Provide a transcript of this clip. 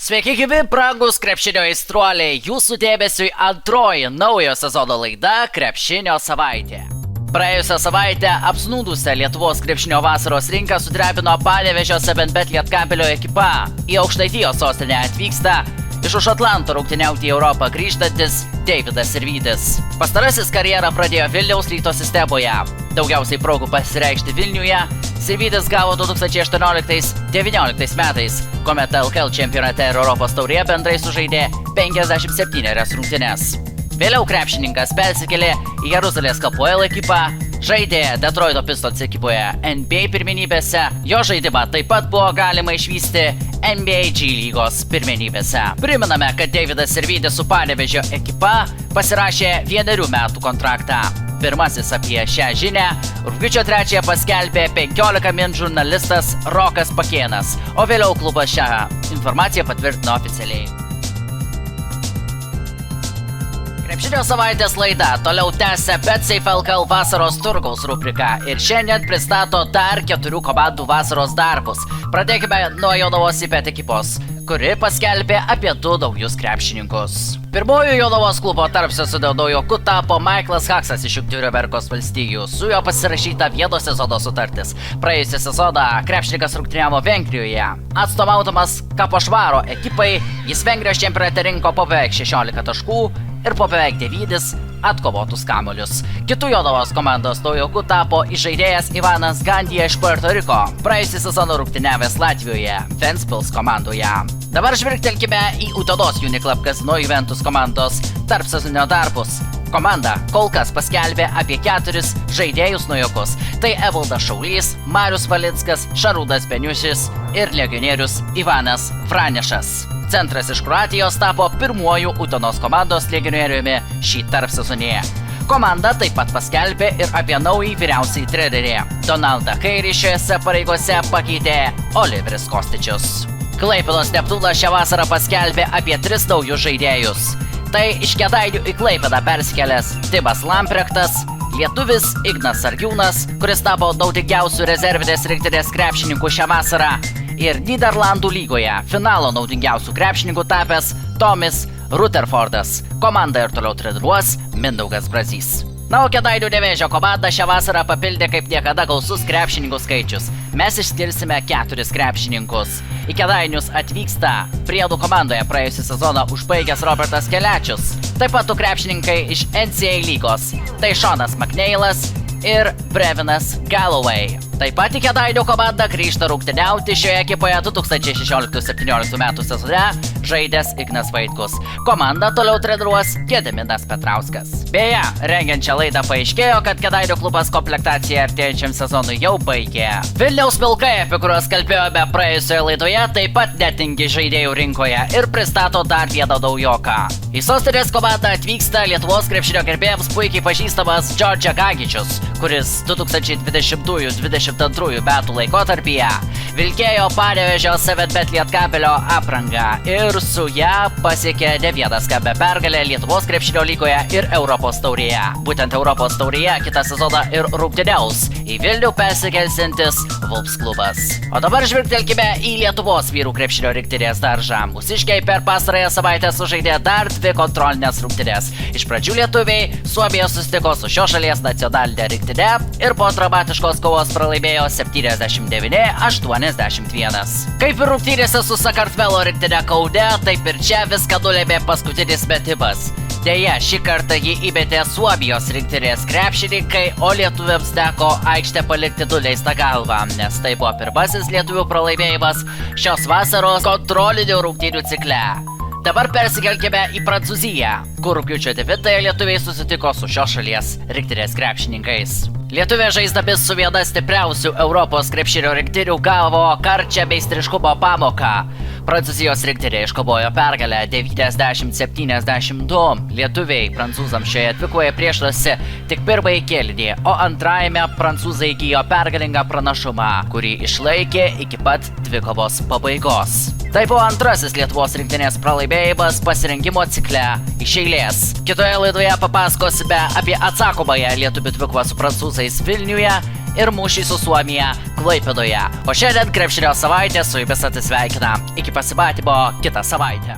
Sveiki gyvi, brangūs krepšinio aistruoliai, jūsų dėmesiui antroji naujo sezono laida Krepšinio savaitė. Praėjusią savaitę apsnūdusią Lietuvos krepšinio vasaros rinką sudrebino Panevėžio 7bet Lietkabelio ekipa. Į Aukštaitijos sostinę atvyksta iš už Atlanto rungtyniauti į Europą grįžtantis Deividas Sirvydis. Pastarasis karjerą pradėjo Vilniaus Ryto sistemoje. Daugiausiai progų pasireikšti Vilniuje Sirvydis gavo 2018-19 metais, kuomet LKL čempionate ir Europos taurėje bendrai sužaidė 57 rungtynes. Vėliau krepšininkas persikėlė į Jeruzalės Hapoel ekipą, žaidė Detroito Pistons ekipoje NBA pirmenybėse, jo žaidimą taip pat buvo galima išvysti NBA G lygos pirmenybėse. Priminame, kad Deividas Sirvydis su Panevėžio ekipa pasirašė 1 metų kontraktą. Pirmasis apie šią žinią rugpjūčio 3 paskelbė 15 min žurnalistas Rokas Pakėnas, o vėliau klubas šią informaciją patvirtino oficialiai. Krepšinio savaitės laida toliau tęsia BetSafe LKL vasaros turgaus rubriką ir šiandien pristato dar 4 komandų vasaros darbus. Pradėkime nuo Jonavos IPET ekipos, kuri paskelbė apie 2 naujus krepšininkus. Pirmoju Jonavos klubo tarpsesio naujoku tapo Michaelas Haksas iš Jungtinių Amerikos valstijų. Su juo pasirašyta 1 sezono sutartis. Praėjusią sezoną krepšininkas rungtyniavo Vengrijoje. Atstovaudamas Kapošvaro ekipai, jis Vengrijos čempionate rinko po beveik 16 taškų ir po beveik 9 atkovotus kamuolius. Kitų Jonavos komandos naujoku tapo žaidėjas Ivanas Gandija iš Puerto Riko, praėjusį sezoną rungtyniavęs Latvijoje, Ventspils komandoje. Dabar žvilgtelkime į Utenos Uniclub Casino Juventus komandos tarpsezoninio darbus. Komanda kol kas paskelbė apie 4 žaidėjus naujokus. Tai Evaldas Šaulys, Marius Valinskas, Šarūnas Beniušis ir legionierius Ivanas Vranešas. Centras iš Kroatijos tapo pirmuoju Utenos komandos legionieriumi šį tarpsezonį. Komanda taip pat paskelbė ir apie naują vyriausiąjį trenerį. Donaldą Kairį šiose pareigose pakeitė Oliveris Kostičius. Klaipėdos Neptūnas šią vasarą paskelbė apie 3 naujus žaidėjus. Tai iš Kėdainių į Klaipėdą persikėlęs Timas Lamprektas, lietuvis Ignas Sargiūnas, kuris tapo naudingiausių rezervinės rinktinės krepšininkų šią vasarą, ir Nyderlandų lygoje finalo naudingiausių krepšininkų tapęs Tomis Rutherfordas. Komandą ir toliau treniruos Mindaugas Brazys. Na, o Kėdainių Nevėžio komanda šią vasarą papildė kaip niekada gausus krepšininkų skaičius. Mes išskirsime 4 krepšininkus. Į Kėdainius atvyksta Prienų komandoje praėjusią sezoną užbaigęs Robertas Kelečius. Taip pat 2 krepšininkai iš NCAA lygos. Tai Šonas Makneilas ir Brevinas Galloway. Taip pat į Kėdainių komandą grįžta rungtyniauti šioje ekipoje 2016-17 metų sezone žaidęs Ignas Vaitkus. Komandą toliau treniruos Gediminas Petrauskas. Beje, rengiant šią laidą paaiškėjo, kad Kėdainių klubas komplektaciją artėjančiam sezonui jau baigė. Vilniaus Vilkai, apie kuriuos kalbėjome praėjusioje laidoje, taip pat netingi žaidėjų rinkoje ir pristato dar vieną naujoką. Į sostinės komandą atvyksta Lietuvos krepšinio gerbėjams puikiai pažįstamas Džordžia Gagičius, kuris 2020-2022 metų laikotarpyje vilkėjo Panevėžio 7bet Lietkabelio aprangą ir su ją pasiekė ne vieną skambią pergalę Lietuvos krepšinio lygoje ir Europos taurėje. Būtent Europos taurėje kitą sezoną ir rungtyniaus į Vilnių persikelsiantis Vulfs klubas. O dabar žvilgtelkime į Lietuvos vyrų krepšinio rinktinės daržą. Mūsiškiai per pastarąją savaitę sužaidė dar 2 kontrolinės rungtynės. Iš pradžių lietuviai Suomijoje susitiko su šios šalies nacionalinė rinktinė ir po dramatiškos kovos pralaimėjo 79-81. Kaip ir rungtynėse su Sakartvelo rinktinė Kaune, taip ir čia viską nulėmė paskutinis metimas. Deja, šį kartą jį įmetė Suomijos rinktinės krepšininkai, o lietuviams teko aikštę palikti nuleistą galvą, nes tai buvo pirmasis lietuvių pralaimėjimas šios vasaros kontrolinių rungtynių cikle. Dabar persikelkime į Prancūziją, kur rugpjūčio 9 lietuviai susitiko su šios šalies rinktinės krepšininkais. Lietuviai žaisdami su viena stipriausių Europos krepšinio rinktinių gavo karčią meistriškumo pamoką. Prancūzijos rinktinė iškovojo pergalę 90-72. Lietuviai prancūzams šioje dvikovoje priešinosi tik pirmąjį kėlinį, o antrajame prancūzai įgijo pergalingą pranašumą, kurį išlaikė iki pat dvikovos pabaigos. Tai buvo antrasis Lietuvos rinktinės pralaimėjimas pasirengimo cikle iš eilės. Kitoje laidoje papasakosime apie atsakomąją lietuvių dvikovą su prancūzais Vilniuje ir mūšį su Suomija Klaipėdoje. O šiandien krepšinio savaitė su jumis atsisveikina. Iki pasimatymo kitą savaitę.